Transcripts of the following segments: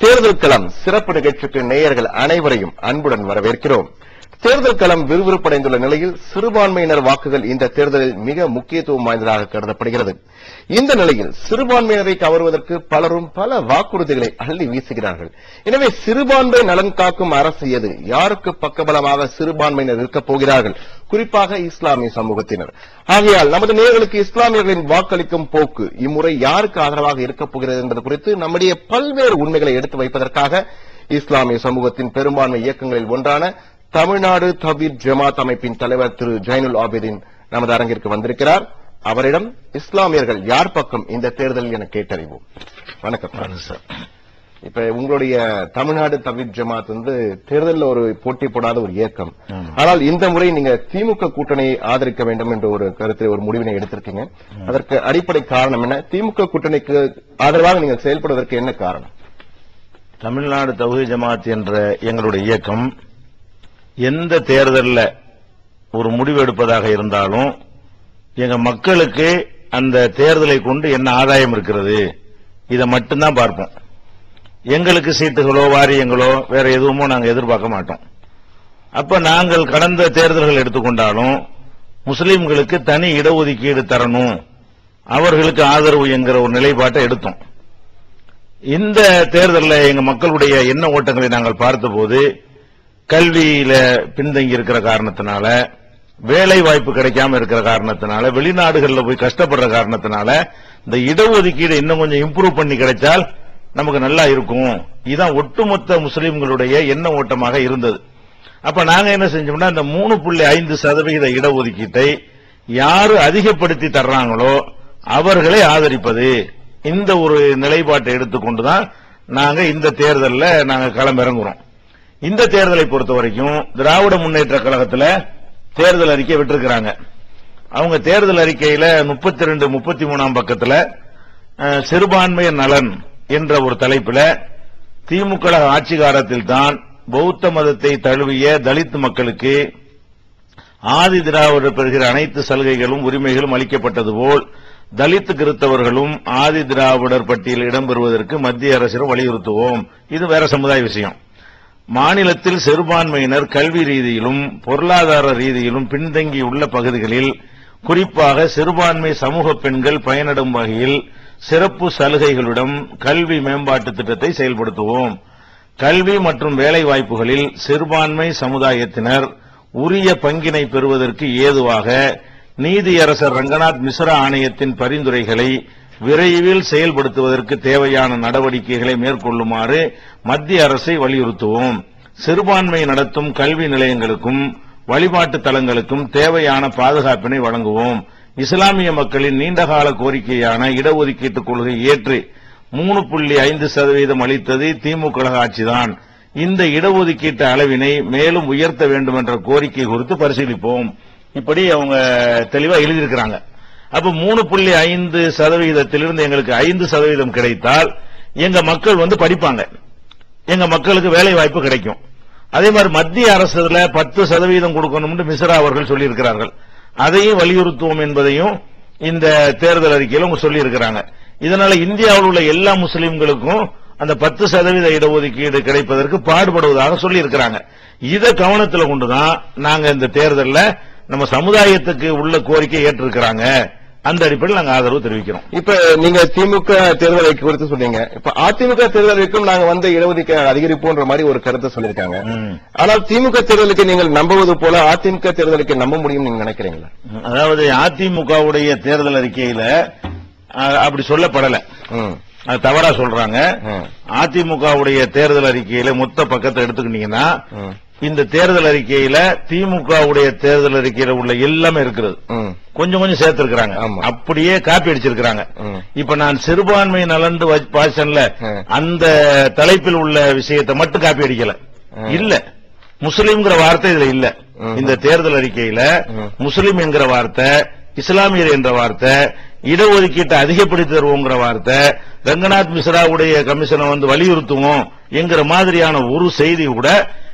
தேர்தல் களம் சிறப்பு நிகழ்ச்சிக்கு நேயர்கள் அனைவரையும் அன்புடன் வரவேற்கிறோம். தேர்தல் களம் விறுவிறுப்படைந்துள்ள நிலையில் சிறுபான்மையினர் வாக்குகள் இந்த தேர்தலில் மிக முக்கியத்துவம் வாய்ந்ததாக கருதப்படுகிறது. இந்த நிலையில் சிறுபான்மையினரை கவருவதற்கு பலரும் பல வாக்குறுதிகளை அள்ளி வீசுகிறார்கள். எனவே சிறுபான்மை நலன் காக்கும் அரசு எது? யாருக்கு பக்கபலமாக சிறுபான்மையினர் இருக்கப் போகிறார்கள்? குறிப்பாக இஸ்லாமிய சமூகத்தினர். ஆகையால் நமது நேயர்களுக்கு இஸ்லாமியர்களின் வாக்களிக்கும் போக்கு இம்முறை யாருக்கு ஆதரவாக இருக்கப் போகிறது என்பது குறித்து நம்முடைய பல்வேறு உண்மைகளை எடுத்து வைப்பதற்காக இஸ்லாமிய சமூகத்தின் பெரும்பான்மை இயக்கங்களில் ஒன்றான தமிழ்நாடு தவ்ஹீத் ஜமாத் அமைப்பின் தலைவர் திரு ஜைனுல் ஆபிதீன் நமது அரங்கிற்கு வந்திருக்கிறார். அவரிடம் இஸ்லாமியர்கள் யார் பக்கம் இந்த தேர்தலில் என கேட்டறிவோம். வணக்கம் சார். இப்ப உங்களுடைய தமிழ்நாடு தவ்ஹீத் ஜமாத் தேர்தலில் ஒரு போட்டி போடாத ஒரு இயக்கம். ஆனால் இந்த முறை நீங்க திமுக கூட்டணியை ஆதரிக்க வேண்டும் என்ற ஒரு கருத்தை, ஒரு முடிவினை எடுத்திருக்கீங்க. அதற்கு அடிப்படை காரணம் என்ன? திமுக கூட்டணிக்கு ஆதரவாக நீங்கள் செயல்படுவதற்கு என்ன காரணம்? தமிழ்நாடு தவ்ஹீத் ஜமாத் என்ற எங்களுடைய இயக்கம் எந்த தேர்தலில் ஒரு முடிவு எடுப்பதாக இருந்தாலும் எங்க மக்களுக்கு அந்த தேர்தலை கொண்டு என்ன ஆதாயம் இருக்கிறது இதை மட்டும்தான் பார்ப்போம். எங்களுக்கு சீட்டுகளோ வாரியங்களோ வேற எதுவுமோ நாங்கள் எதிர்பார்க்க மாட்டோம். அப்ப நாங்கள் கடந்த தேர்தல்கள் எடுத்துக்கொண்டாலும் முஸ்லீம்களுக்கு தனி இடஒதுக்கீடு தரணும், அவர்களுக்கு ஆதரவு என்கிற ஒரு நிலைப்பாட்டை எடுத்தோம். இந்த தேர்தலில் எங்க மக்களுடைய எண்ண ஓட்டங்களை நாங்கள் பார்த்தபோது கல்வியில பின்தங்கி இருக்கிற காரணத்தினால, வேலை வாய்ப்பு கிடைக்காம இருக்கிற காரணத்தினால, வெளிநாடுகளில் போய் கஷ்டப்படுற காரணத்தினால இந்த இடஒதுக்கீடு இன்னும் கொஞ்சம் இம்ப்ரூவ் பண்ணி கிடைச்சால் நமக்கு நல்லா இருக்கும். இதுதான் ஒட்டுமொத்த முஸ்லீம்களுடைய எண்ண ஓட்டமாக இருந்தது. அப்ப நாங்க என்ன செஞ்சோம்னா, இந்த 3.5% இடஒதுக்கீட்டை யாரு அதிகப்படுத்தி தர்றாங்களோ அவர்களை ஆதரிப்பது, இந்த ஒரு நிலைப்பாட்டை எடுத்துக்கொண்டுதான் நாங்க இந்த தேர்தலில் நாங்க களமிறங்குறோம். இந்த தேர்தலை பொறுத்த வரைக்கும் திராவிட முன்னேற்ற கழகத்தில் தேர்தல் அறிக்கை விட்டிருக்கிறாங்க. அவங்க தேர்தல் அறிக்கையில 32, 33 பக்கத்தில் சிறுபான்மையர் நலன் என்ற ஒரு தலைப்பில் திமுக ஆட்சி காலத்தில் தான் பௌத்த மதத்தை தழுவிய தலித் மக்களுக்கு ஆதி திராவிடர் பெறுகிற அனைத்து சலுகைகளும் உரிமைகளும் அளிக்கப்பட்டது போல் தலித் கிறிஸ்தவர்களும் ஆதி திராவிடர் பட்டியலில் இடம்பெறுவதற்கு மத்திய அரசிடம் வலியுறுத்துவோம். இது வேற சமுதாய விஷயம். மாநிலத்தில் சிறுபான்மையினர் கல்வி ரீதியிலும் பொருளாதார ரீதியிலும் பின்தங்கியுள்ள பகுதிகளில் குறிப்பாக சிறுபான்மை சமூக பெண்கள் பயனடும் வகையில் சிறப்பு சலுகைகளுடன் கல்வி மேம்பாட்டு திட்டத்தை செயல்படுத்துவோம். கல்வி மற்றும் வேலை வாய்ப்புகளில் சிறுபான்மை சமுதாயத்தினர் உரிய பங்கினை பெறுவதற்கு ஏதுவாக நீதியரசர் ரங்கநாத் மிஸ்ரா ஆணையத்தின் பரிந்துரைகளை விரைவில் செயல்படுத்துவதற்கு தேவையான நடவடிக்கைகளை மேற்கொள்ளுமாறு மத்திய அரசை வலியுறுத்துவோம். சிறுபான்மை நடத்தும் கல்வி நிலையங்களுக்கும் வழிபாட்டு தலங்களுக்கும் தேவையான பாதுகாப்பினை வழங்குவோம். இஸ்லாமிய மக்களின் நீண்டகால கோரிக்கையான இடஒதுக்கீட்டு கொள்கை ஏற்று 3.5% அளித்தது திமுக ஆட்சிதான். இந்த இடஒதுக்கீட்டு அளவினை மேலும் உயர்த்த வேண்டும் என்ற கோரிக்கை குறித்து பரிசீலிப்போம். இப்படி அவங்க தெளிவா எழுதியிருக்கிறாங்க. அப்ப 3.5%, எங்களுக்கு 5% கிடைத்தால் எங்க மக்கள் படிப்பாங்க, எங்க மக்களுக்கு வேலை வாய்ப்பு கிடைக்கும். அதே மாதிரி மத்திய அரசுல 10% கொடுக்கணும் என்று மிஸ்ரா அவர்கள் சொல்லியிருக்கிறார்கள். அதையும் வலியுறுத்துவோம் என்பதையும் இந்த தேர்தல் அறிக்கையில் அவங்க சொல்லியிருக்கிறாங்க. இதனால இந்தியாவில் உள்ள எல்லா முஸ்லீம்களுக்கும் அந்த 10% இடஒதுக்கீடு கிடைப்பதற்கு பாடுபடுவதாக சொல்லியிருக்கிறாங்க. இதை கவனத்தில் கொண்டுதான் நாங்க இந்த தேர்தலில் நம்ம சமுதாயத்துக்கு உள்ள கோரிக்கை ஏற்றிருக்கிறாங்க. அந்த அடிப்படையில் நாங்கள் ஆதரவு தெரிவிக்கிறோம். இப்ப நீங்க திமுக தேர்தல் அறிக்கை குறித்து சொன்னீங்க. இப்ப அதிமுக தேர்தல் அறிக்கையும் நாங்க இடஒதுக்கீடு அதிகரிப்போன்ற மாதிரி ஒரு கருத்தை சொல்லியிருக்காங்க. ஆனால் திமுக தேர்தலுக்கு நீங்கள் நம்புவது போல அதிமுக தேர்தலுக்கு நம்ப முடியும் நீங்க நினைக்கிறீங்களா? அதாவது அதிமுகவுடைய தேர்தல் அறிக்கையில அப்படி சொல்லப்படல, அது தவறா சொல்றாங்க. அதிமுகவுடைய தேர்தல் அறிக்கையில மொத்த பக்கத்தை எடுத்துக்கிட்டீங்கன்னா இந்த தேர்தல் அறிக்கையில திமுகவுடைய தேர்தல் அறிக்கையில உள்ள எல்லாமே இருக்கிறது. கொஞ்சம் கொஞ்சம் சேர்த்திருக்கிறாங்க, அப்படியே காப்பி அடிச்சிருக்கிறாங்க. இப்ப நான் சிறுபான்மை நலன் பாஷன்ல அந்த தலைப்பில் உள்ள விஷயத்தை மட்டும் காப்பி அடிக்கல. இல்ல, முஸ்லீம்ங்கிற வார்த்தை இதுல இல்ல. இந்த தேர்தல் அறிக்கையில முஸ்லீம் என்கிற வார்த்தை, இஸ்லாமியர் என்ற வார்த்தை, இடஒதுக்கீட்டை அதிகப்படுத்தி தருவோங்கிற வார்த்தை, ரங்கநாத் மிஸ்ராவுடைய கமிஷனை வலியுறுத்துவோம் என்கிற மாதிரியான ஒரு செய்தி கூட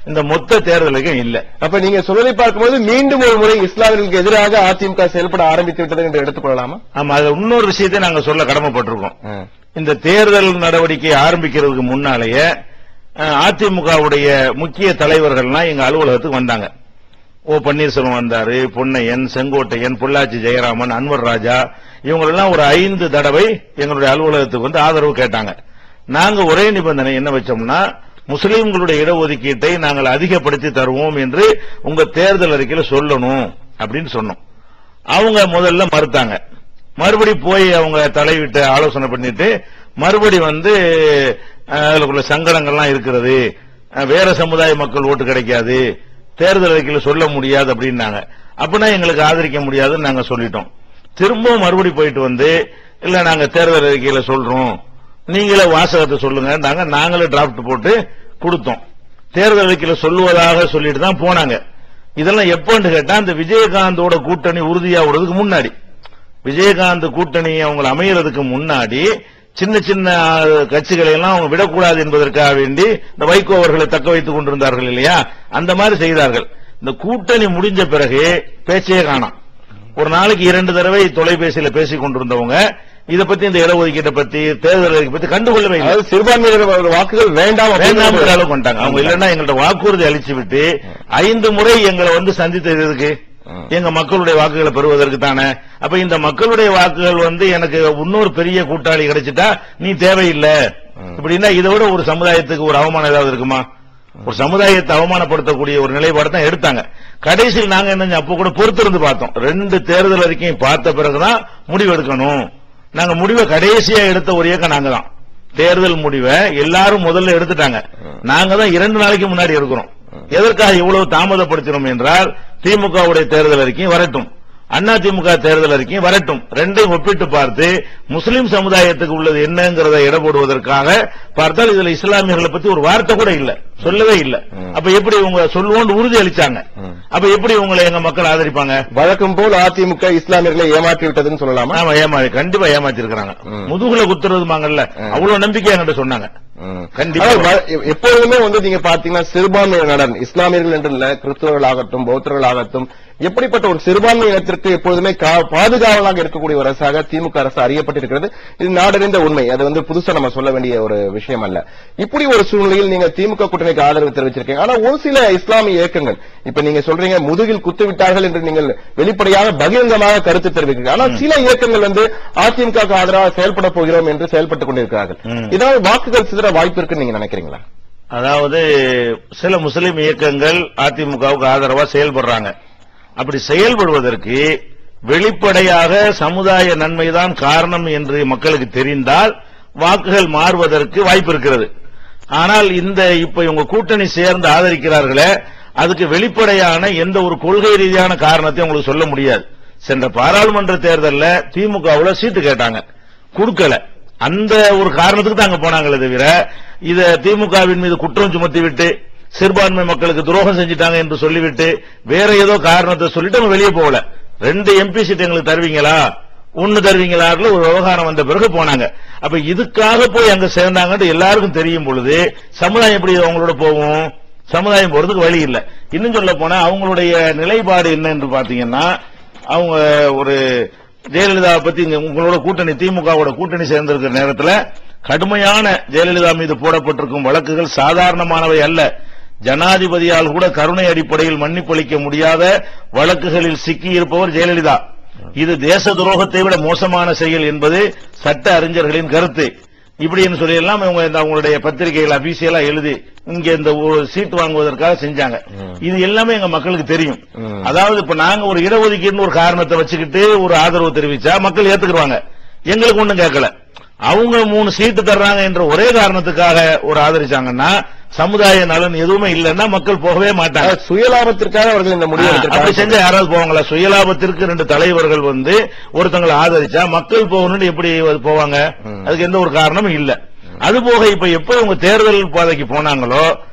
இந்த மொத்த தேர்தலுக்கும் இல்ல. அப்ப நீங்க சொல்வதை பார்க்கும்போது மீண்டும் ஒரு முறை இஸ்லாமியர்களுக்கு எதிராக அதிமுக செயல்பட ஆரம்பித்து விட்டது என்று எடுத்துக்கொள்ளலாமா? ஆமா, அது இன்னொரு விஷயத்தை நாங்க சொல்ல கடமைப்பட்டிருக்கோம். இந்த தேர்தல் நடவடிக்கை ஆரம்பிக்கிறதுக்கு முன்னாலேயே அதிமுகவுடைய முக்கிய தலைவர்கள்லாம் எங்க அலுவலகத்துக்கு வந்தாங்க. ஓ பன்னீர்செல்வம் வந்தாரு, பொன்னையன், செங்கோட்டையன், பொள்ளாச்சி ஜெயராமன், அன்வர் ராஜா, இவங்களெல்லாம் ஒரு 5 தடவை எங்களுடைய அலுவலகத்துக்கு வந்து ஆதரவு கேட்டாங்க. நாங்க ஒரே நிபந்தனை என்ன வச்சோம்னா, முஸ்லீம்களுடைய இடஒதுக்கீட்டை நாங்கள் அதிகப்படுத்தி தருவோம் என்று உங்க தேர்தல் அறிக்கையில சொல்லணும் அப்படின்னு சொன்னோம். அவங்க முதல்ல மறுத்தாங்க. மறுபடி போய் அவங்க தலைவிட்டு ஆலோசனை பண்ணிட்டு மறுபடி வந்து அதுல சங்கடங்கள்லாம் இருக்கிறது, வேற சமுதாய மக்கள் ஓட்டு கிடைக்காது, தேர்தல் அறிக்கையில சொல்ல முடியாது அப்படின்னாங்க. அப்படின்னா எங்களுக்கு ஆதரிக்க முடியாதுன்னு நாங்க சொல்லிட்டோம். திரும்பவும் மறுபடி போயிட்டு வந்து இல்ல நாங்க தேர்தல் அறிக்கையில சொல்றோம், நீங்களே வாசகத்தை சொல்லுங்க, நாங்களே டிராப்ட் போட்டு கொடுத்தோம். தேர்தல் அறிக்கையில சொல்லுவதாக சொல்லிட்டு தான் போனாங்க. இதெல்லாம் எப்பன்னு கேட்டா அந்த விஜயகாந்தோட கூட்டணி உறுதியாகிறதுக்கு முன்னாடி, விஜயகாந்த் கூட்டணி அவங்க அமையறதுக்கு முன்னாடி சின்ன சின்ன கட்சிகளை எல்லாம் அவங்க விடக்கூடாது என்பதற்காக வேண்டி இந்த வைகோ அவர்களை தக்க வைத்துக் கொண்டிருந்தார்கள் இல்லையா, அந்த மாதிரி செய்தார்கள். இந்த கூட்டணி முடிஞ்ச பிறகு பேச்சையே காணோம். ஒரு நாளைக்கு 2 தடவை தொலைபேசியில பேசிக் கொண்டிருந்தவங்க இதை பத்தி, இந்த இடஒதுக்கீட்டை பத்தி, தேர்தல் பத்தி கண்டுகொள்ளவே இல்லை. சிறுபான்மையினர் வாக்குகள் வேண்டாம் அளவுக்கு வந்துட்டாங்க அவங்க. இல்லன்னா எங்கள்ட்ட வாக்குறுதி அளிச்சு விட்டு 5 முறை எங்களை வந்து சந்தித்ததுக்கு எங்க மக்களுடைய வாக்குகளை பெறுவதற்கு தானே. அப்ப இந்த மக்களுடைய வாக்குகள் வந்து எனக்கு இன்னொரு பெரிய கூட்டாளி கிடைச்சிட்டா நீ தேவையில்லை இப்படின்னா இதை விட ஒரு சமுதாயத்துக்கு ஒரு அவமானம் ஏதாவது இருக்குமா? ஒரு சமுதாயத்தை அவமானப்படுத்தக்கூடிய ஒரு நிலைப்பாடு தான் எடுத்தாங்க. கடைசியில் நாங்க என்ன அப்போ கூட பொறுத்திருந்து பார்த்தோம். 2 தேர்தல் அறிக்கையும் பார்த்த பிறகுதான் முடிவு எடுக்கணும். நாங்க முடிவை கடைசியா எடுத்த ஒரு இயக்கம் நாங்க தான். தேர்தல் முடிவை எல்லாரும் முதல்ல எடுத்துட்டாங்க, நாங்க தான் 2 நாளைக்கு முன்னாடி எடுக்கிறோம். எதற்காக இவ்வளவு தாமதப்படுத்தினோம் என்றால், திமுகவுடைய தேர்தல் அறிக்கையும் வரட்டும், அதிமுக தேர்தல் அறிக்கையும் வரட்டும், 2ஐயும் ஒப்பிட்டு பார்த்து முஸ்லிம் சமுதாயத்துக்கு உள்ளது என்னங்கிறத இட போடுவதற்காக பார்த்தால் இதுல இஸ்லாமியர்களை பத்தி ஒரு வார்த்தை கூட இல்ல, சொல்லவே இல்ல. அப்ப எப்படி இவங்க சொல்லுவோன்னு உறுதி அளிச்சாங்க? அப்ப எப்படி உங்களை எங்க மக்கள் ஆதரிப்பாங்க? வழக்கம் போல் அதிமுக இஸ்லாமியர்களை ஏமாற்றி விட்டதுன்னு சொல்லலாமா? ஆமா, கண்டிப்பா ஏமாத்தி இருக்கிறாங்க. முதுகுல குத்துறதுமாங்கல்ல, அவ்வளவு நம்பிக்கை என்கிட்ட சொன்னாங்க. கண்டிப்பா எப்பொழுதுமே வந்து நீங்க பாத்தீங்கன்னா சிறுபான்மையினர், இஸ்லாமியர்கள் என்று இல்ல, கிறிஸ்தவர்கள் ஆகட்டும், பௌத்தர்கள் ஆகட்டும், எப்படிப்பட்ட ஒரு சிறுபான்மை இனத்திற்கு எப்பொழுதுமே பாதுகாவலாக இருக்கக்கூடிய ஒரு அரசாக திமுக அரசு அறியப்பட்டிருக்கிறது. இது நாடறிந்த உண்மை, அது வந்து புதுசா நம்ம சொல்ல வேண்டிய ஒரு விஷயம் அல்ல. இப்படி ஒரு சூழ்நிலையில் நீங்க திமுக கூட்டணிக்கு ஆதரவு தெரிவிச்சிருக்கீங்க. ஆனா ஒரு சில இஸ்லாமிய இயக்கங்கள், இப்ப நீங்க சொல்றீங்க முதுகில் குத்து விட்டார்கள் என்று நீங்கள் வெளிப்படையாக பகிரங்கமாக கருத்து தெரிவிக்கிறீங்க. ஆனா சில இயக்கங்கள் வந்து அதிமுக ஆதரவாக செயல்பட போகிறோம் என்று செயல்பட்டுக் கொண்டிருக்கிறார்கள். இதாவது வாக்குகள் சிதற வாய்ப்பு இருக்குன்னு நீங்க நினைக்கிறீங்களா? அதாவது சில முஸ்லிம் இயக்கங்கள் அதிமுகவுக்கு ஆதரவா செயல்படுறாங்க. அப்படி செயல்படுவதற்கு வெளிப்படையாக சமுதாய நன்மைதான் காரணம் என்று மக்களுக்கு தெரிந்தால் வாக்குகள் மாறுவதற்கு வாய்ப்பு இருக்கிறது. ஆனால் இந்த இப்ப இவங்க கூட்டணி சேர்ந்து ஆதரிக்கிறார்களே, அதுக்கு வெளிப்படையான எந்த ஒரு கொள்கை ரீதியான காரணத்தையும் உங்களுக்கு சொல்ல முடியாது. சென்ற பாராளுமன்ற தேர்தலில் திமுகவுல சீட்டு கேட்டாங்க, கொடுக்கல. அந்த ஒரு காரணத்துக்கு தான் அங்க போனாங்களே தவிர இத திமுகவின் மீது குற்றம் சுமத்தி விட்டு சிறுபான்மை மக்களுக்கு துரோகம் செஞ்சிட்டாங்க என்று சொல்லிவிட்டு வேற ஏதோ காரணத்தை சொல்லிட்டு அவங்க வெளியே போகல. 2 MP சீட் எங்களுக்கு தருவீங்களா, 1 தருவீங்களா ஒரு விவகாரம் வந்த பிறகு போனாங்க. அப்ப இதுக்காக போய் அங்க சேர்ந்தாங்கன்னு எல்லாருக்கும் தெரியும் பொழுது சமுதாயம் எப்படி அவங்களோட போகும்? சமுதாயம் போறதுக்கு வழி இல்லை. இன்னும் சொல்ல போனா அவங்களுடைய நிலைப்பாடு என்ன என்று பாத்தீங்கன்னா, அவங்க ஒரு ஜெயலலிதா பத்தி உங்களோட கூட்டணி திமுகவோட கூட்டணி சேர்ந்திருக்கிற நேரத்தில் கடுமையான ஜெயலலிதா மீது போடப்பட்டிருக்கும் வழக்குகள் சாதாரணமானவை அல்ல. ஜனாதிபதியால் கூட கருணை அடிப்படையில் மன்னிப்பளிக்க முடியாத வழக்குகளில் சிக்கியிருப்பவர் ஜெயலலிதா. இது தேச துரோகத்தை விட மோசமான செயல் என்பது சட்ட அறிஞர்களின் கருத்து. இப்படின்னு சொல்லி எல்லாம் அவங்களுடைய பத்திரிகைகள் அபிஷியலா எழுதி இங்க இந்த சீட் வாங்குவதற்காக செஞ்சாங்க. இது எல்லாமே எங்க மக்களுக்கு தெரியும். அதாவது இப்ப நாங்க ஒரு இடஒதுக்கீடு ஒரு காரணத்தை வச்சுக்கிட்டு ஒரு ஆதரவு தெரிவிச்சா மக்கள் ஏத்துக்குவாங்க, எங்களுக்கு ஒண்ணும் கேட்கல. அவங்க 3 சீட்டு தர்றாங்க என்ற ஒரே காரணத்துக்காக ஒரு ஆதரிச்சாங்கன்னா சமுதாய நலன் எதுவுமே இல்லைன்னா மக்கள் போகவே மாட்டாங்க. சுயலாபத்திற்காக அவர்கள் இந்த முடிவு அப்படி செஞ்சா யாராவது போவாங்களா? சுயலாபத்திற்கு 2 தலைவர்கள் வந்து ஒருத்தங்களை ஆதரிச்சா மக்கள் போகணும்னு எப்படி போவாங்க? அதுக்கு எந்த ஒரு காரணமும் இல்ல. அதுபோக இப்ப எப்ப அவங்க தேர்தல் பாதைக்கு போனாங்களோ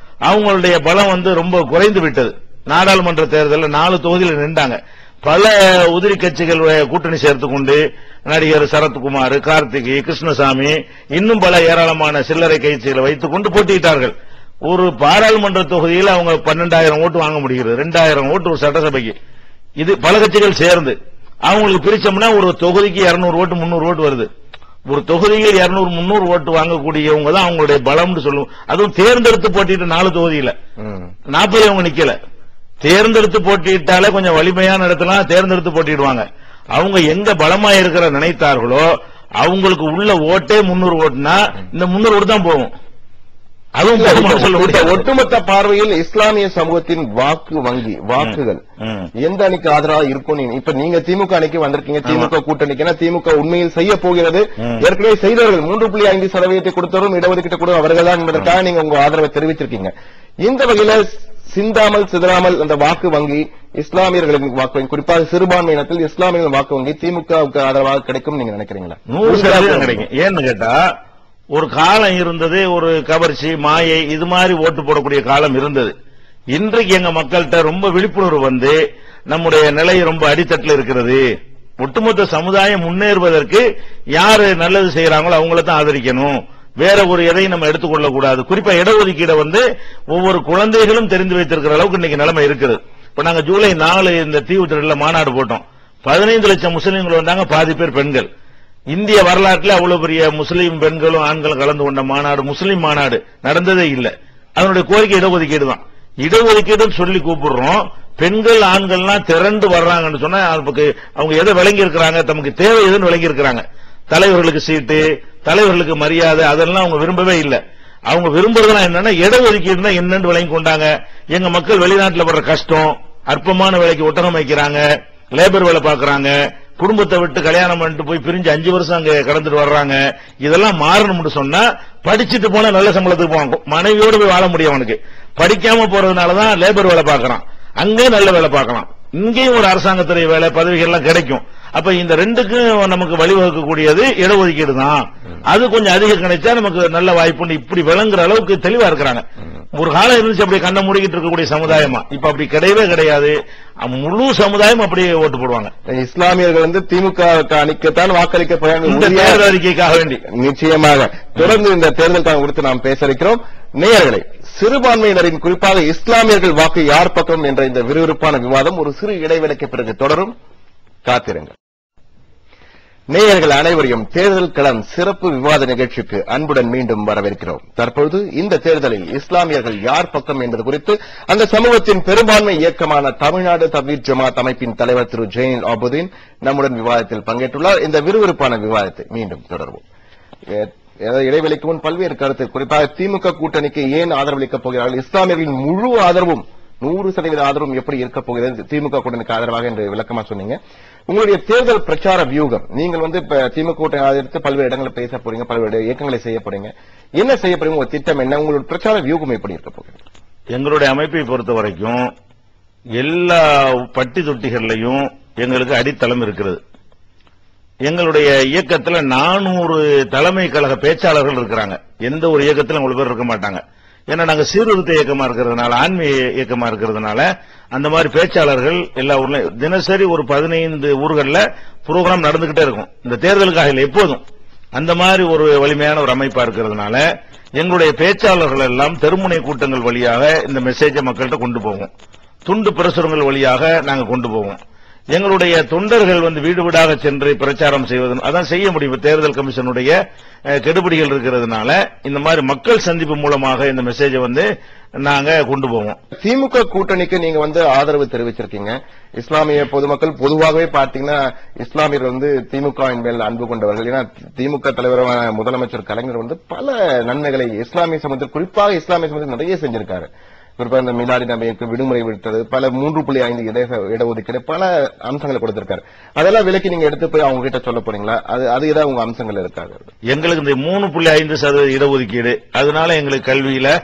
அவங்களுடைய பலம் வந்து ரொம்ப குறைந்து விட்டது. நாடாளுமன்ற தேர்தலில் 4 தொகுதியில் நின்றாங்க. பல உதிரி கட்சிகள் கூட்டணி சேர்த்துக் கொண்டு நடிகர் சரத்குமார், கார்த்திகை, கிருஷ்ணசாமி, இன்னும் பல ஏராளமான சில்லறை கட்சிகளை வைத்துக் கொண்டு போட்டியிட்டார்கள். ஒரு பாராளுமன்ற தொகுதியில் அவங்க 12,000 ஓட்டு வாங்க முடிகிறது, 2,000 ஓட்டு ஒரு சட்டசபைக்கு. இது பல கட்சிகள் சேர்ந்து அவங்களுக்கு பிரிச்சோம்னா ஒரு தொகுதிக்கு 200 ஓட்டு 300 ஓட்டு வருது. ஒரு தொகுதியில் 200 300 ஓட்டு வாங்கக்கூடியவங்க தான் அவங்களுடைய பலம்னு சொல்லுவோம். அதுவும் தேர்ந்தெடுத்து போட்டிட்டு 4 தொகுதியில 40 அவங்க நிக்கல. தேர்ந்தெடுத்து போட்டிட்டாலே கொஞ்சம் வலிமையான இடத்துல தேர்ந்தெடுத்து போட்டிடுவாங்க. அவங்க எங்க பலமா இருக்கிற நினைத்தார்களோ அவங்களுக்கு உள்ள ஓட்டே 300 ஓட்டுனா இந்த 300 ஓட்டு தான் போகும். அதுவும் ஒட்டுமொத்த பார்வையில் இஸ்லாமிய சமூகத்தின் வாக்கு வங்கி வாக்குகள் எந்த அணிக்கு ஆதரவாக இருக்கும்? இப்ப நீங்க திமுக அணிக்கு வந்திருக்கீங்க, திமுக கூட்டணிக்கு. திமுக உண்மையில் செய்ய போகிறது. ஏற்கனவே செய்தவர்கள் 3.5% கொடுத்தவரும் இடஒதுக்கீட்டு கூட அவர்கள் தான் என்பதற்காக நீங்க உங்க ஆதரவை தெரிவிச்சிருக்கீங்க. இந்த வகையில சிந்தாமல் சிதறாமல் அந்த வாக்கு வங்கி இஸ்லாமியர்களின் வாக்கு வங்கி, குறிப்பாக சிறுபான்மையினத்தில் இஸ்லாமியர்களின் வாக்கு வங்கி திமுகவுக்கு ஆதரவாக கிடைக்கும் நீங்க நினைக்கிறீங்களா? 100% கிடைக்கும். ஏன்னு கேட்டா ஒரு காலம் இருந்தது, ஒரு கவர்ச்சி மாயை இது மாதிரி ஓட்டு போடக்கூடிய காலம் இருந்தது. இன்றைக்கு எங்க மக்கள்கிட்ட ரொம்ப விழிப்புணர்வு வந்து நம்முடைய நிலை ரொம்ப அடித்தட்டில் இருக்கிறது. ஒட்டுமொத்த சமுதாயம் முன்னேறுவதற்கு யாரு நல்லது செய்யறாங்களோ அவங்கள தான் ஆதரிக்கணும். வேற ஒரு எதையும் நம்ம எடுத்துக்கொள்ள கூடாது. குறிப்பா இடஒதுக்கீடை வந்து ஒவ்வொரு குழந்தைகளும் தெரிந்து வைத்திருக்கிற அளவுக்கு இன்னைக்கு நிலைமை இருக்குது. இப்ப நாங்க ஜூலை 4 இந்த தீவுத்திடல மாநாடு போட்டோம். 15 லட்சம் முஸ்லீம்கள் வந்தாங்க, பாதி பேர் பெண்கள். இந்திய வரலாற்றில் அவ்வளவு பெரிய முஸ்லீம் பெண்களும் ஆண்களும் கலந்து கொண்ட மாநாடு, முஸ்லீம் மாநாடு நடந்ததே இல்லை. அதனுடைய கோரிக்கை இடஒதுக்கீடு தான். இடஒதுக்கீடுன்னு சொல்லி கூப்பிடுறோம். பெண்கள் ஆண்கள்லாம் திரண்டு வர்றாங்கன்னு சொன்னா அவங்க எதை விளங்கி இருக்கிறாங்க, தமக்கு தேவை எதுன்னு விளங்கி இருக்கிறாங்க. தலைவர்களுக்கு சீட்டு, தலைவர்களுக்கு மரியாதை, அதெல்லாம் அவங்க விரும்பவே இல்லை. அவங்க விரும்புறதுலாம் என்னன்னா இடஒதுக்கீடுனா என்னன்னு விளங்கி கொண்டாங்க. எங்க மக்கள் வெளிநாட்டில் வர்ற கஷ்டம், அற்பமான வேலைக்கு ஒட்டகம் வைக்கிறாங்க, லேபர் வேலை பாக்குறாங்க, குடும்பத்தை விட்டு கல்யாணம் பண்ணிட்டு போய் பிரிஞ்சு 5 வருஷம் அங்க கடந்துட்டு வர்றாங்க. இதெல்லாம் மாறணும்னு சொன்னா படிச்சுட்டு போனா நல்ல சம்பளத்துக்கு போவாங்க, மனைவியோடு போய் வாழ முடியும். அவனுக்கு படிக்காம போறதுனாலதான் லேபர் வேலை பாக்குறான், அங்கே நல்ல வேலை பார்க்கலாம். இங்கேயும் ஒரு அரசாங்கத்துறை வேலை பதவிகள் எல்லாம் கிடைக்கும். அப்ப இந்த ரெண்டுக்கும் நமக்கு வழிவகுக்கக்கூடியது இடஒதுக்கீடு தான். அது கொஞ்சம் அதிகம் கிடைச்சா நமக்கு நல்ல வாய்ப்புன்னு இப்படி விளங்குற அளவுக்கு தெளிவா இருக்கிறாங்க. ஒரு காலம் இருந்துச்சு அப்படி கண்ண மூடிக்கிட்டு இருக்கக்கூடிய சமுதாயமா, இப்ப அப்படி கிடையவே கிடையாது. முழு சமுதாயம் அப்படியே ஓட்டு போடுவாங்க. இஸ்லாமியர்கள் வந்து திமுக அணிக்கத்தான் வாக்களிக்க போறாங்க இந்த தேர்தல் அறிக்கைக்காக வேண்டி. நிச்சயமாக தொடர்ந்து இந்த தேர்தலுக்காக குறித்து நாம் பேச இருக்கிறோம். நேயர்களே, சிறுபான்மையினரின் குறிப்பாக இஸ்லாமியர்கள் வாக்கு யார் பக்கம் என்ற இந்த விறுவிறுப்பான விவாதம் ஒரு சிறு இடைவேளைக்கு பிறகு தொடரும். காத்திருங்கள். நேயர்கள் அனைவரையும் தேர்தல் களம் சிறப்பு விவாத நிகழ்ச்சிக்கு அன்புடன் மீண்டும் வரவேற்கிறோம். தற்பொழுது இந்த தேர்தலில் இஸ்லாமியர்கள் யார் பக்கம் என்பது குறித்து அந்த சமூகத்தின் பெரும்பான்மை இயக்கமான தமிழ்நாடு தவ்ஹீத் ஜமாத் அமைப்பின் தலைவர் திரு ஜெயின் ஆபுதீன் நம்முடன் விவாதத்தில் பங்கேற்றுள்ளார். இந்த விறுவிறுப்பான விவாதத்தை மீண்டும் தொடர்வோம். இடைவெளிக்கு முன் பல்வேறு கருத்து, குறிப்பாக திமுக கூட்டணிக்கு ஏன் ஆதரவளிக்கப் போகிறார்கள், இஸ்லாமியர்களின் முழு ஆதரவும் 100% ஆதரவும் எப்படி இருக்கப் போகிறது திமுக கூட்டணிக்கு ஆதரவாக என்று விளக்கமா சொன்னீங்க. உங்களுடைய தேர்தல் பிரச்சார வியூகம், நீங்கள் வந்து இப்ப திமுக கூட்டணி ஆதரித்து பல்வேறு இடங்களில் பேச போறீங்க, பல்வேறு இயக்கங்களை செய்ய போறீங்க, என்ன செய்ய போறீங்க, உங்க திட்டம் என்ன, உங்களுடைய பிரச்சார வியூகம் எப்படி இருக்க போகிறது? எங்களுடைய அமைப்பை பொறுத்த வரைக்கும் எல்லா பட்டி தொட்டிகள்லையும் எங்களுக்கு அடித்தளம் இருக்கிறது. எங்களுடைய இயக்கத்தில் 400 தலைமை கழக பேச்சாளர்கள் இருக்கிறாங்க. எந்த ஒரு இயக்கத்திலும் அவ்வளவு பேர் இருக்க மாட்டாங்க. ஏன்னா நாங்க சீர்திருத்த இயக்கமா இருக்கிறதுனால, ஆன்மீக இயக்கமா இருக்கிறதுனால அந்த மாதிரி பேச்சாளர்கள் எல்லா ஊர்லயும் தினசரி ஒரு 15 ஊர்களில் புரோகிராம் நடந்துகிட்டே இருக்கும். இந்த தேர்தலுக்காக இல்லை, எப்போதும் அந்த மாதிரி ஒரு வலிமையான ஒரு அமைப்பா இருக்கிறதுனால எங்களுடைய பேச்சாளர்கள் எல்லாம் தெருமுனை கூட்டங்கள் வழியாக இந்த மெசேஜை மக்கள்கிட்ட கொண்டு போவோம். துண்டு பிரசுரங்கள் வழியாக நாங்க கொண்டு போவோம். எங்களுடைய தொண்டர்கள் வந்து வீடு வீடாக சென்று பிரச்சாரம் செய்வது, அதான் செய்ய முடியும். தேர்தல் கமிஷனுடைய கெடுபிடிகள் இருக்கிறதுனால இந்த மாதிரி மக்கள் சந்திப்பு மூலமாக இந்த மெசேஜை வந்து நாங்க கொண்டு போவோம். திமுக கூட்டணிக்கு நீங்க வந்து ஆதரவு தெரிவிச்சிருக்கீங்க. இஸ்லாமிய பொதுமக்கள் பொதுவாகவே பார்த்தீங்கன்னா இஸ்லாமியர்கள் வந்து திமுகவின் மேல் அன்பு கொண்டவர்கள். ஏன்னா திமுக தலைவரான முதலமைச்சர் கலைஞர் வந்து பல நன்மைகளை இஸ்லாமிய சமூகத்தில், குறிப்பாக இஸ்லாமிய சமூகத்தில் நிறைய செஞ்சிருக்காரு. குறிப்பாக இந்த மிலாடி நபிக்கு விடுமுறை விட்டது, பல 3.5 இடஒதுக்கீடு, பல அம்சங்களை கொடுத்திருக்காரு. அதெல்லாம் விலக்கி நீங்க எடுத்து போய் அவங்க கிட்ட சொல்ல போறீங்களா? அது ஏதாவது உங்க அம்சங்கள் இருக்காது? எங்களுக்கு இந்த 3.5% இடஒதுக்கீடு, அதனால எங்களுக்கு கல்வியில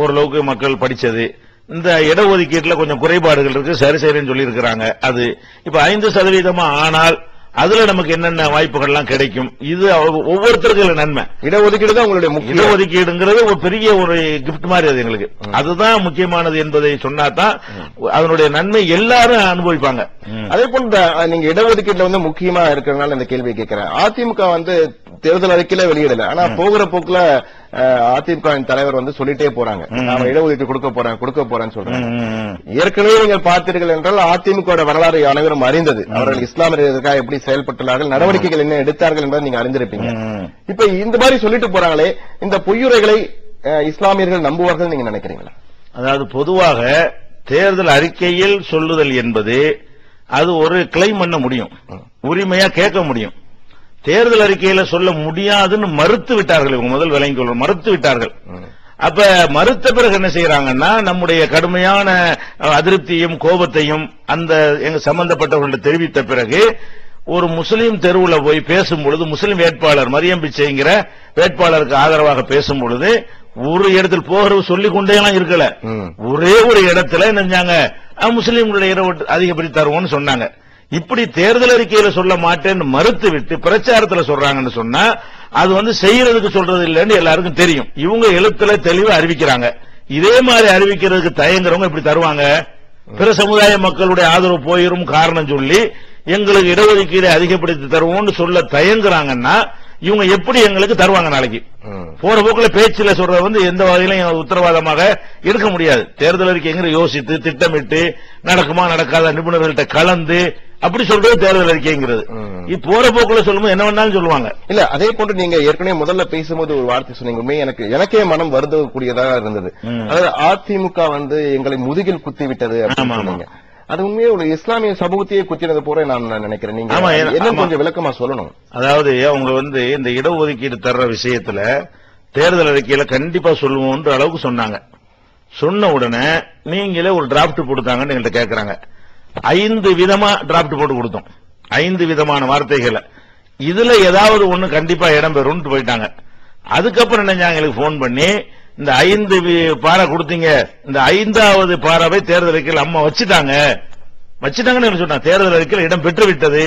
ஓரளவுக்கு மக்கள் படிச்சது. இந்த இடஒதுக்கீட்டுல கொஞ்சம் குறைபாடுகள் இருக்கு, சரி சரின்னு சொல்லி இருக்கிறாங்க. அது இப்ப 5% ஆனால் அதுல நமக்கு என்னென்ன வாய்ப்புகள்லாம் கிடைக்கும், இது ஒவ்வொருத்தருக்கும் நன்மை. இடஒதுக்கீடு தான் உங்களுடைய முக்கிய, இடஒதுக்கீடுங்கிறது ஒரு பெரிய ஒரு கிஃப்ட் மாதிரி அது எங்களுக்கு. அதுதான் முக்கியமானது என்பதை சொன்னாதான் அதனுடைய நன்மை எல்லாரும் அனுபவிப்பாங்க. அதே போல நீங்க இடஒதுக்கீட்டுல வந்து முக்கியமா இருக்கிறதுனால இந்த கேள்வியை கேட்கிறேன். அதிமுக வந்து தேர்தல் அறிக்கையில வெளியிடல. ஆனா போகிற போக்குல அதிமுகவின் தலைவர் வந்து சொல்லிட்டே போறாங்க, நாம இடஒதுக்கீடு கொடுக்க போறேன்னு சொல்றாங்க. ஏற்கனவே நீங்கள் பார்த்தீர்கள் என்றால் அதிமுக வரலாறு அனைவரும் அறிந்தது. அவர்கள் இஸ்லாமியர்களுக்காக எப்படி செயல்பட்டுள்ளார்கள், நடவடிக்கைகள் என்ன எடுத்தார்கள் என்பதை நீங்க அறிந்திருப்பீங்க. இப்ப இந்த மாதிரி சொல்லிட்டு போறாங்களே, இந்த பொய்யுரைகளை இஸ்லாமியர்கள் நம்புவார்கள் நீங்க நினைக்கிறீங்களா? அதாவது பொதுவாக தேர்தல் அறிக்கையில் சொல்லுதல் என்பது அது ஒரு கிளைம் பண்ண முடியும், உரிமையா கேட்க முடியும். தேர்தல் அறிக்கையில சொல்ல முடியாதுன்னு மறுத்து விட்டார்கள். இவங்க முதல் விளங்கிக் கொள்ள மறுத்து விட்டார்கள். அப்ப மறுத்த பிறகு என்ன செய்யறாங்கன்னா, நம்முடைய கடுமையான அதிருப்தியும் கோபத்தையும் அந்த எங்க சம்பந்தப்பட்டவர்கள் தெரிவித்த பிறகு ஒரு முஸ்லீம் தெருவுல போய் பேசும்பொழுது, முஸ்லீம் வேட்பாளர் மரியம் பிச்சைங்கிற வேட்பாளருக்கு ஆதரவாக பேசும் பொழுது ஒரு இடத்தில் போகிறது சொல்லிக் கொண்டேலாம் இருக்கல, ஒரே ஒரு இடத்துல நினைஞ்சாங்க முஸ்லீம்களுடைய அதிகப்படுத்தி தருவோம்னு சொன்னாங்க. இப்படி தேர்தல் அறிக்கையில சொல்ல மாட்டேன்னு மறுத்து விட்டு பிரச்சாரத்தில் சொல்றாங்கன்னு சொன்னா அது வந்து செய்யறதுக்கு சொல்றது இல்லைன்னு எல்லாருக்கும் தெரியும். இவங்க எழுத்துல தெளிவா அறிவிக்கிறாங்க. இதே மாதிரி அறிவிக்கிறதுக்கு தயங்குறவங்க இப்படி தருவாங்க. பிற சமுதாய மக்களுடைய ஆதரவு போயிரும் காரணம் சொல்லி எங்களுக்கு இடஒதுக்கீடு அதிகப்படுத்தி தருவோம்னு சொல்ல தயங்குறாங்கன்னா இவங்க எப்படி எங்களுக்கு தருவாங்க? நாளைக்கு போற போக்குல பேச்சுல சொல்றது வந்து எந்த வகையிலும் உத்தரவாதமாக இருக்க முடியாது. தேர்தல் அறிக்கை யோசித்து திட்டமிட்டு நடக்குமா நடக்காத நிபுணர்கள்ட்ட கலந்து அப்படி சொல்றது தேர்தல் அறிக்கைங்கிறது. போற போக்குல சொல்லும்போது என்ன வேணாலும் சொல்லுவாங்க. இல்ல அதே போன்று நீங்க ஏற்கனவே முதல்ல பேசும்போது ஒரு வார்த்தை சொன்னீங்க, எனக்கே மனம் வருந்தக்கூடியதாக இருந்தது. அதாவது அதிமுக வந்து எங்களை முதுகில் குத்தி விட்டது அப்படின்னு சொன்னீங்க. அது உண்மையே ஒரு இஸ்லாமிய சமூகத்தையே குத்தினது போல நான் நினைக்கிறேன். நீங்க என்ன கொஞ்சம் விளக்கமா சொல்லணும். அதாவது அவங்க வந்து இந்த இடஒதுக்கீடு தர்ற விஷயத்துல தேர்தல் அறிக்கையில கண்டிப்பா சொல்லுவோம்ன்ற அளவுக்கு சொன்னாங்க. சொன்ன உடனே நீங்களே ஒரு டிராப்ட் போட்டுத்தாங்கன்னு எங்கள்கிட்ட கேட்கறாங்க. 5 விதமா டிராப்ட் போட்டு கொடுத்தோம், 5 விதமான வார்த்தைகளை. இதுல ஏதாவது ஒண்ணு கண்டிப்பா இடம்பெறும் போயிட்டாங்க. அதுக்கப்புறம் நினைச்சாங்க எங்களுக்கு போன் பண்ணி, இந்த 5 பாரா கொடுத்தீங்க, இந்த 5வது பாராவை தேர்தல் அறிக்கையில் அம்மா வச்சுட்டாங்கன்னு சொன்னாங்க. தேர்தல் அறிக்கையில் இடம் பெற்று விட்டது,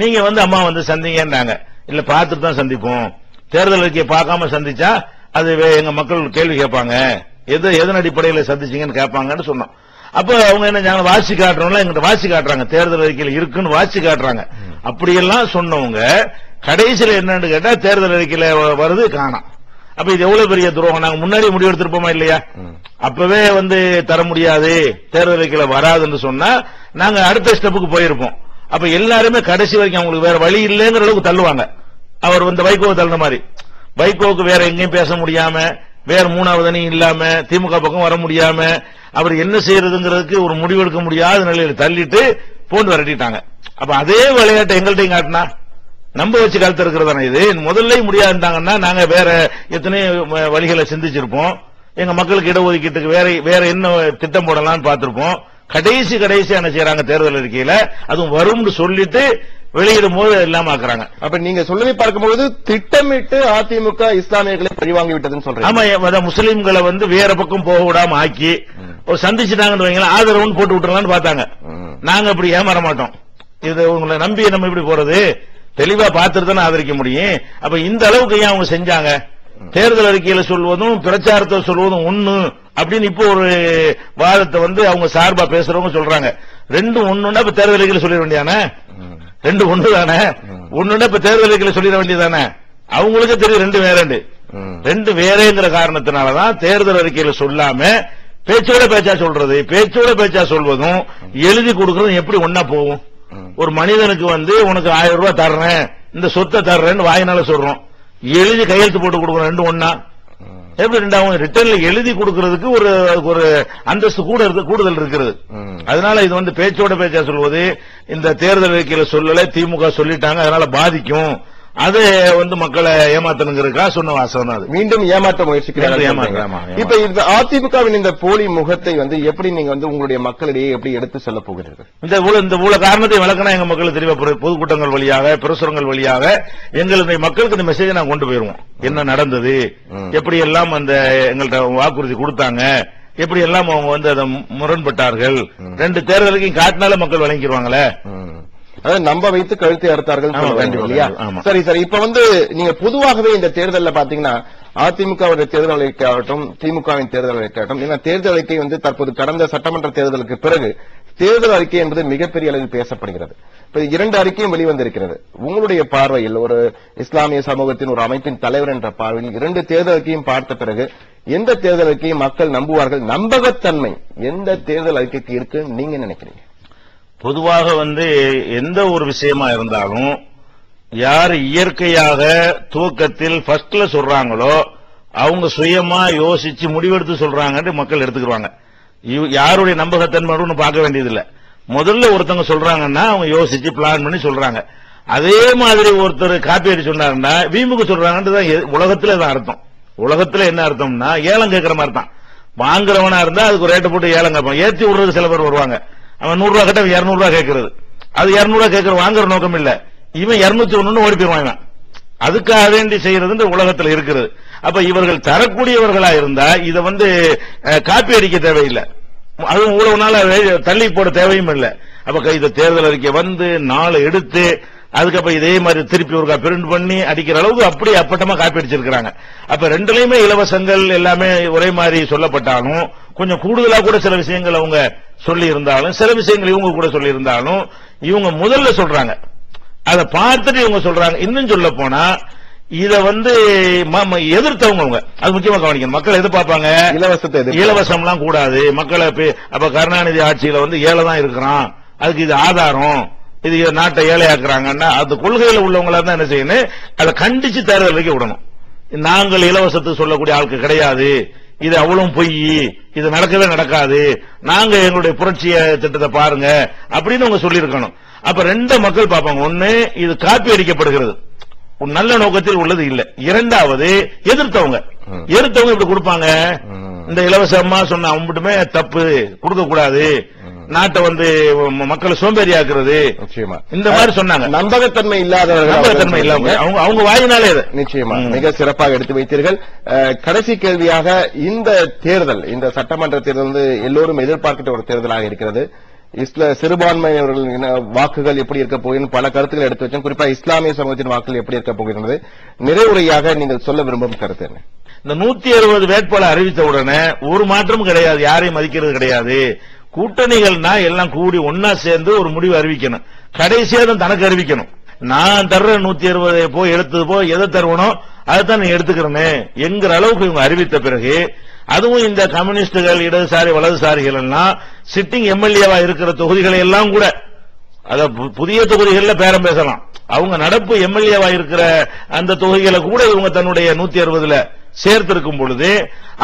நீங்க வந்து அம்மா வந்து சந்திங்கன்னாங்க. இல்ல பார்த்துட்டு தான் சந்திப்போம், தேர்தல் அறிக்கையை பார்க்காம சந்திச்சா அது எங்க மக்கள் கேள்வி கேட்பாங்க, எதன் அடிப்படையில் சந்திச்சீங்கன்னு கேட்பாங்கன்னு சொன்னோம். அப்ப அவங்க என்ன வாசி காட்டுறோம்ல, எங்கிட்ட வாசி காட்டுறாங்க, தேர்தல் அறிக்கையில் இருக்குன்னு வாசி காட்டுறாங்க. அப்படியெல்லாம் சொன்னவங்க கடைசியில் என்னன்னு கேட்டா தேர்தல் அறிக்கையில வருது காணாம். அப்ப இது எவ்வளவு பெரிய துரோகம். நாங்க முன்னாடி முடிவெடுத்திருப்போமா இல்லையா? அப்பவே வந்து தர முடியாது, தேர்தல் அறிக்கையில வராதுன்னு சொன்னா நாங்க அடுத்த ஸ்டெப்புக்கு போயிருப்போம். அப்ப எல்லாருமே கடைசி வரைக்கும் அவங்களுக்கு வேற வழி இல்லைங்கிற அளவுக்கு தள்ளுவாங்க. அவர் வந்து வைகோவை தள்ளுன மாதிரி, வைகோவுக்கு வேற எங்கேயும் பேச முடியாம, வேற 3வது அணி இல்லாம, திமுக பக்கம் வர முடியாம, அவர் என்ன செய்யறதுங்கிறதுக்கு ஒரு முடிவெடுக்க முடியாத நிலையில தள்ளிட்டு போட்டு விரட்டிட்டாங்க. அப்ப அதே விளையாட்டை எங்கள்கிட்ட காட்டினா நம்ப வச்சு கழுத்து இருக்கிறதான இது. முதல்ல முடியாதுட்டாங்கன்னா நாங்க வேற எத்தனை வழிகளை சிந்திச்சிருப்போம். எங்க மக்களுக்கு இடஒதுக்கீட்டுக்கு வேற என்ன திட்டம் போடலாம்னு பார்த்திருப்போம். கடைசி என்ன செய்யறாங்க தேர்தல் அறிக்கையில, அதுவும் வரும்னு சொல்லிட்டு வெளியிடும் போது இல்லாம ஆக்குறாங்க. அப்ப நீங்க சொல்லி பார்க்கும்போது திட்டமிட்டு அதிமுக இஸ்லாமியர்களை பழிவாங்கி விட்டதுன்னு சொல்றேன். ஆமா, முஸ்லீம்களை வந்து வேற பக்கம் போக விடாம ஆக்கி ஒரு சந்திச்சுட்டாங்கன்னு வைங்களேன், ஆதரவுன்னு போட்டு விட்டுறலாம்னு பார்த்தாங்க. நாங்க அப்படி ஏமாற மாட்டோம். இது உங்களை நம்பி நம்ம இப்படி போறது, தெளிவா பார்த்துட்டு தானே ஆதரிக்க முடியும். அப்ப இந்த அளவுக்கு ஏன் அவங்க செஞ்சாங்க? தேர்தல் அறிக்கையில சொல்வதும் பிரச்சாரத்தை சொல்வதும் ஒண்ணு அப்படின்னு இப்போ ஒரு வாதத்தை வந்து அவங்க சார்பா பேசுறவங்க சொல்றாங்க. 2 ஒண்ணுன்னா இப்ப தேர்தல் அறிக்கையில சொல்லிட வேண்டியதானே? 2 ஒண்ணு தானே? ஒண்ணுன்னா இப்ப தேர்தல் அறிக்கையில சொல்லிட வேண்டியதானே? அவங்களுக்கு தெரியும் 2 வேறேங்கிற காரணத்தினாலதான் தேர்தல் அறிக்கையில சொல்லாம பேச்சோட பேச்சா சொல்றது. பேச்சோட பேச்சா சொல்வதும் எழுதி கொடுக்கறதும் எப்படி ஒன்னா போகும்? ஒரு மனிதனுக்கு வந்து உனக்கு 1000 ரூபாய் தர்றேன், இந்த சொத்தை தர்றேன்னு வாயினால சொல்றோம், எழுதி கையெழுத்து போட்டு கொடுக்கணும் 2 ஒண்ணா எப்படி ரெண்டாவும்? ரிட்டர்ன்ல எழுதி கொடுக்கறதுக்கு ஒரு அந்தஸ்து கூடுதல் இருக்கிறது. அதனால இது வந்து பேச்சோட பேச்சா சொல்வது இந்த தேர்தல் அறிக்கையில சொல்லல, திமுக சொல்லிட்டாங்க அதனால பாதிக்கும், அது வந்து மக்களை ஏமாத்தணுங்கிறதுக்கா சொன்ன வாசகம் தான். அது மீண்டும் ஏமாற்ற முயற்சிக்கிறாங்க. இப்ப இந்த அதிமுகவின் இந்த போலி முகத்தை வந்து எப்படி நீங்க வந்து உங்களுடைய மக்களிடையே எப்படி எடுத்து செல்ல போகிறீர்கள்? இந்த ஊழ காரணத்தை விளக்கினா எங்க மக்களுக்கு தெரியவா, பொதுக்கூட்டங்கள் வழியாக பிரசுரங்கள் வழியாக எங்களுடைய மக்களுக்கு இந்த மெசேஜை நாங்க கொண்டு போயிருவோம். என்ன நடந்தது, எப்படி எல்லாம் அந்த எங்கள்கிட்ட வாக்குறுதி கொடுத்தாங்க, எப்படி எல்லாம் அவங்க வந்து அதை முரண்பட்டார்கள், 2 தேர்தலுக்கும் காட்டினால மக்கள் வழங்கிடுவாங்களே, அதாவது நம்ப வைத்து கழுத்தை அறுத்தார்கள் இல்லையா? சரி, இப்ப வந்து நீங்க பொதுவாகவே இந்த தேர்தலில் பாத்தீங்கன்னா அதிமுகவுடைய தேர்தல் அறிக்கையாகட்டும் திமுகவின் தேர்தல் அறிக்கையாகட்டும், தேர்தல் அறிக்கை வந்து தற்போது கடந்த சட்டமன்ற தேர்தலுக்கு பிறகு தேர்தல் அறிக்கை என்பது மிகப்பெரிய அளவில் பேசப்படுகிறது. இப்ப 2 அறிக்கையும் வெளிவந்திருக்கிறது. உங்களுடைய பார்வையில் ஒரு இஸ்லாமிய சமூகத்தின் ஒரு அமைப்பின் தலைவர் என்ற பார்வையில் 2 தேர்தல் அறிக்கையும் பார்த்த பிறகு எந்த தேர்தல் அறிக்கையை மக்கள் நம்புவார்கள்? நம்பகத்தன்மை எந்த தேர்தல் அறிக்கைக்கு இருக்கு நீங்க நினைக்கிறீங்க? பொதுவாக எந்த ஒரு விஷயமா இருந்தாலும் யார் இயற்கையாக துவக்கத்தில் ஃபர்ஸ்ட்ல சொல்றாங்களோ அவங்க சுயமா யோசிச்சு முடிவெடுத்து சொல்றாங்கன்னு மக்கள் எடுத்துக்குவாங்க. யாருடைய நம்பகத்தன்மை பார்க்க வேண்டியதில்லை. முதல்ல ஒருத்தவங்க சொல்றாங்கன்னா அவங்க யோசிச்சு பிளான் பண்ணி சொல்றாங்க. அதே மாதிரி ஒருத்தர் காப்பி அடி சொன்னாருன்னா வீம்புக்கு சொல்றாங்கன்றது உலகத்துல தான் அர்த்தம். உலகத்துல என்ன அர்த்தம்னா ஏலம் கேட்கிற மாதிரி தான். வாங்குறவனா இருந்தா அதுக்கு ரேட்டை போட்டு ஏலம் கேட்பான். ஏற்றி விடுறது சில பேர் வருவாங்க. அவன் 100 ரூபா கட்ட 200 ரூபா கேட்கறது. அது 200 ரூபா கேட்கற வாங்குற நோக்கம் இல்ல. இவன் 201 ஓடி போயிருவான். அதுக்காக வேண்டி செய்யறது உலகத்தில் இருக்கிறது. அப்ப இவர்கள் தரக்கூடியவர்களா இருந்தா இதை காப்பி அடிக்க தேவையில்லை. அதுவும் இவ்வளவு நாள் தள்ளி போட தேவையும் இல்லை. அப்ப இந்த தேர்தல் அறிக்கை நாளை எடுத்து அதுக்கப்புறம் இதே மாதிரி திருப்பி ஒரு பிரிண்ட் பண்ணி அடிக்கிற அளவுக்கு அப்படி அப்பட்டமா காப்பி அடிச்சிருக்காங்க. அப்ப ரெண்டுலயுமே இலவசங்கள் எல்லாமே ஒரே மாதிரி சொல்லப்பட்டாலும் கொஞ்சம் கூடுதலா கூட சில விஷயங்கள் அவங்க சொல்லி இருந்தாலும் சில விஷயங்கள் இவங்க கூட சொல்லி இருந்தாலும் இவங்க முதல்ல சொல்றாங்க. அதை பார்த்துட்டு இவங்க சொல்றாங்க. இன்னும் சொல்ல போனா இத எதிர்த்தவங்க அது முக்கியமா கவனிக்கணும். மக்கள் எதிர்பார்ப்பாங்க இலவசம்லாம் கூடாது. மக்களை அப்ப கருணாநிதி ஆட்சியில ஏழை தான் இருக்கிறான், அதுக்கு இது ஆதாரம், இது நாட்டை ஏழையாக்குறாங்கன்னா அந்த கொள்கையில உள்ளவங்களா தான் என்ன செய்யணும், அதை கண்டிச்சு தேர்தல் அறிக்கை விடணும். நாங்கள் இலவசத்துக்கு சொல்லக்கூடிய ஆளுக்கு கிடையாது, இது அவ்வளவு பொய், இது நடக்கவே நடக்காது, நாங்க எங்களுடைய புரட்சிய திட்டத்தை பாருங்க அப்படின்னு அவங்க சொல்லியிருக்கணும். அப்ப 2 மக்கள் பார்ப்பாங்க. ஒன்னு இது காப்பி அடிக்கப்படுகிறது, நல்ல நோக்கத்தில் உள்ளது இல்ல. இரண்டாவது எதிர்த்தவங்க இப்படி கொடுப்பாங்க. இந்த இலவசமா சொன்ன அவங்கட்டுமே தப்பு, கொடுக்க கூடாது, நாட்டை மக்களை சோம்பேறியாக்குறது, இந்த மாதிரி சொன்னாங்க. நம்பகத்தன்மை இல்லாதவர்கள், நம்பகத்தன்மை இல்லாம அவங்க வாயினாலே நிச்சயமா மிக சிறப்பாக எடுத்து வைத்தீர்கள். கடைசி கேள்வியாக, இந்த தேர்தல், இந்த சட்டமன்ற தேர்தல் எல்லோரும் எதிர்பார்க்கிற ஒரு தேர்தலாக இருக்கிறது. சிறுபான்மையினர்களின் வாக்குகள் எப்படி இருக்க போகிறது, பல கருத்துக்கள் எடுத்து வச்சோம். குறிப்பா இஸ்லாமிய சமூகத்தின் வாக்குகள் எப்படி இருக்க போகிறது, நிறைவுரையாக நீங்கள் சொல்ல விரும்பும் கருத்து என்ன? இந்த 160 வேட்பாளர் அறிவித்த உடனே ஒரு மாற்றமும் கிடையாது, யாரையும் மதிக்கிறது கிடையாது. கூட்டணிகள்னா எல்லாம் கூடி ஒன்னா சேர்ந்து ஒரு முடிவு அறிவிக்கணும். கடைசியா தான் தனக்கு அறிவிக்கணும். நான் தர்ற 160 போய் எடுத்தது போய் எதை தருவனோ அதைத்தான் நீ எடுத்துக்கிறேன்னு என்கிற அளவுக்கு இவங்க அறிவித்த பிறகு, அதுவும் இந்த கம்யூனிஸ்டுகள், இடதுசாரி வலதுசாரிகள் எல்லாம் சிட்டிங் எம்எல்ஏவா இருக்கிற தொகுதிகளை எல்லாம் கூட, அத புதிய தொகுதிகளில் பேரம் பேசலாம், அவங்க நடப்பு எம்எல்ஏவா இருக்கிற அந்த தொகுதிகளை கூட இவங்க தன்னுடைய 160ல சேர்த்திருக்கும் பொழுது,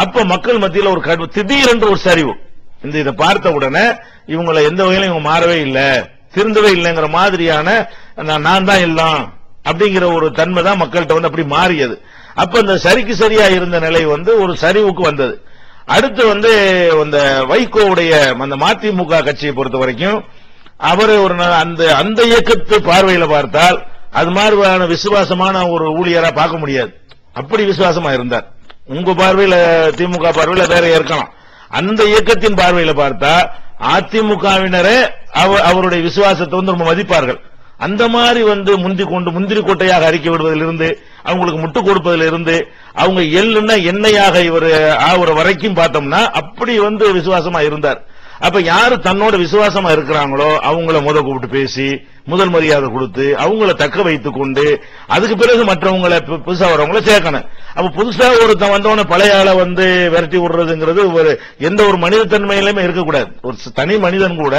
அப்ப மக்கள் மத்தியில் ஒரு திடீரென்று ஒரு சரிவு. இதை பார்த்த உடனே இவங்களை எந்த வகையிலும் இவங்க மாறவே இல்லை, திருந்தவே இல்லைங்கிற மாதிரியான நான் தான் எல்லாம் அப்படிங்கிற ஒரு தன்மை தான் மக்கள்கிட்ட அப்படி மாறியது. அப்ப இந்த சரிக்கு சரியா இருந்த நிலை ஒரு சரிவுக்கு வந்தது. அடுத்து அந்த வைகோவுடைய அந்த மதிமுக கட்சியை பொறுத்த வரைக்கும் அவர் ஒரு அந்த இயக்கத்து பார்வையில பார்த்தால் அது மாதிரியான விசுவாசமான ஒரு ஊழியரா பார்க்க முடியாது. அப்படி விசுவாசமா இருந்தார். உங்க பார்வையில திமுக பார்வையில வேற இருக்கலாம். அந்த இயக்கத்தின் பார்வையில பார்த்தா அதிமுகவினரே அவருடைய விசுவாசத்தை ரொம்ப மதிப்பார்கள். அந்த மாதிரி முந்திரி கொட்டையாக அறிக்கை விடுவதிலிருந்து, அவங்களுக்கு முட்டு கொடுப்பதிலிருந்து, அவங்க எள்ளுன்னா எண்ணெயாக இவர் ஆகிற வரைக்கும் பார்த்தோம்னா அப்படி விசுவாசமா இருந்தார். அப்ப யாரு தன்னோட விசுவாசமா இருக்கிறாங்களோ அவங்கள கூப்பிட்டு பேசி முதல் மரியாதை கொடுத்து அவங்கள தக்க வைத்துக் கொண்டு அதுக்கு பிறகு மற்றவங்களை புதுசா வரவங்கள சேர்க்கணும். அப்ப புதுசா ஒருத்தன் வந்தவன பழைய ஆளை விரட்டி விடுறதுங்கிறது எந்த ஒரு மனிதத்தன்மையிலுமே இருக்கக்கூடாது. ஒரு தனி மனிதன் கூட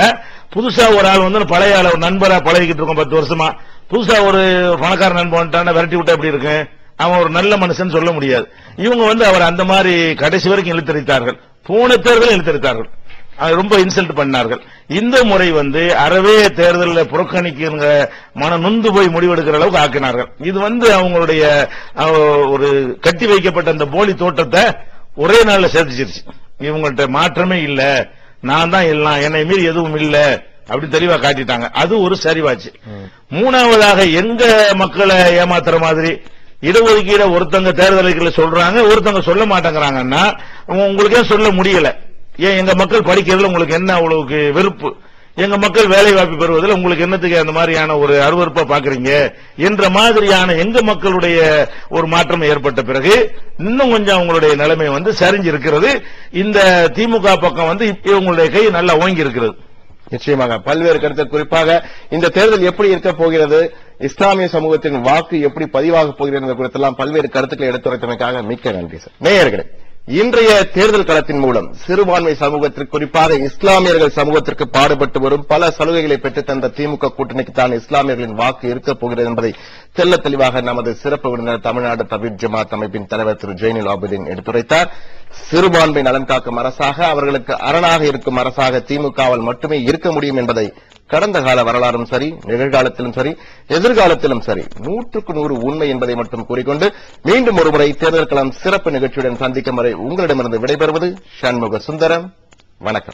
புதுசா ஒரு ஆள் பழைய ஆள ஒரு நண்பரா பழகிக்கிட்டு இருக்கோம் 10 வருஷமா, புதுசா ஒரு பணக்கார நண்பன் விரட்டி விட்டா எப்படி இருக்கு, அவன் ஒரு நல்ல மனுஷன் சொல்ல முடியாது. இவங்க அவர் அந்த மாதிரி கடைசி வரைக்கும் இழுத்தரித்தார்கள். போன தேர்தல் இழுத்தரித்தார்கள், ரொம்ப இன்சல்ட் பண்ணார்கள். இந்த முறை அறவே தேர்தலில் புறக்கணிக்கிற மன நொந்து போய் முடிவெடுக்கிற அளவுக்கு ஆக்கினார்கள். இது அவங்களுடைய ஒரு கட்டி வைக்கப்பட்ட அந்த போலி தோட்டத்தை ஒரே நாள்ல சேர்த்துச்சிருச்சு. இவங்கள்ட்ட மாற்றமே இல்ல, நான் தான் எல்லாம், என்னை மீறி எதுவும் இல்ல அப்படி தெளிவா காட்டிட்டாங்க. அது ஒரு சரிவாச்சு. மூணாவதாக எங்க மக்களை ஏமாத்துற மாதிரி இடஒதுக்கீட ஒருத்தங்க தேர்தலுக்குள்ள சொல்றாங்க, ஒருத்தங்க சொல்ல மாட்டேங்கிறாங்கன்னா உங்களுக்கு ஏன் சொல்ல முடியல? ஏன் எங்க மக்கள் படிக்கிறதுல உங்களுக்கு என்ன அவ்வளவுக்கு வெறுப்பு, எங்க மக்கள் வேலை வாய்ப்பு பெறுவதில் உங்களுக்கு என்னத்துக்கு அந்த மாதிரியான ஒரு அருவருப்பா பாக்குறீங்க என்ற மாதிரியான எங்க மக்களுடைய ஒரு மாற்றம் ஏற்பட்ட பிறகு இன்னும் கொஞ்சம் அவங்களுடைய நிலைமை சரிஞ்சு இருக்கிறது. இந்த திமுக பக்கம் இவங்களுடைய கை நல்லா ஓங்கி இருக்கிறது. நிச்சயமாக பல்வேறு கருத்து, குறிப்பாக இந்த தேர்தல் எப்படி இருக்க போகிறது, இஸ்லாமிய சமூகத்தின் வாக்கு எப்படி பதிவாக போகிறது குறித்தெல்லாம் பல்வேறு கருத்துக்களை எடுத்துரைத்தமைக்காக மிக்க நன்றி சார். நேயர்களே, இன்றைய தேர்தல் களத்தின் மூலம் சிறுபான்மை சமூகத்திற்கு, குறிப்பாக இஸ்லாமியர்கள் சமூகத்திற்கு பாடுபட்டு வரும் பல சலுகைகளை பெற்றுத் தந்த திமுக கூட்டணிக்கு தான் இஸ்லாமியர்களின் வாக்கு இருக்கப் போகிறது என்பதை தெல்ல தெளிவாக நமது சிறப்பு விருந்தினர் தமிழ்நாடு தவ்ஹீத் ஜமாத் அமைப்பின் தலைவர் திரு ஜெய்னுல் ஆபிதீன் எடுத்துரைத்தார். சிறுபான்மை நலன் காக்கும் அரசாக, அவர்களுக்கு அரணாக இருக்கும் அரசாக திமுகவால் மட்டுமே இருக்க முடியும் என்பதை கடந்த கால வரலாறும் சரி, நிகழ்காலத்திலும் சரி, எதிர்காலத்திலும் சரி 100% உண்மை என்பதை மட்டும் கூறிக்கொண்டு மீண்டும் ஒருமுறை தேர்தல் களம் சிறப்பு நிகழ்ச்சியுடன் சந்திக்கும் வரை உங்களிடமிருந்து விடைபெறுவது சண்முக சுந்தரம். வணக்கம்.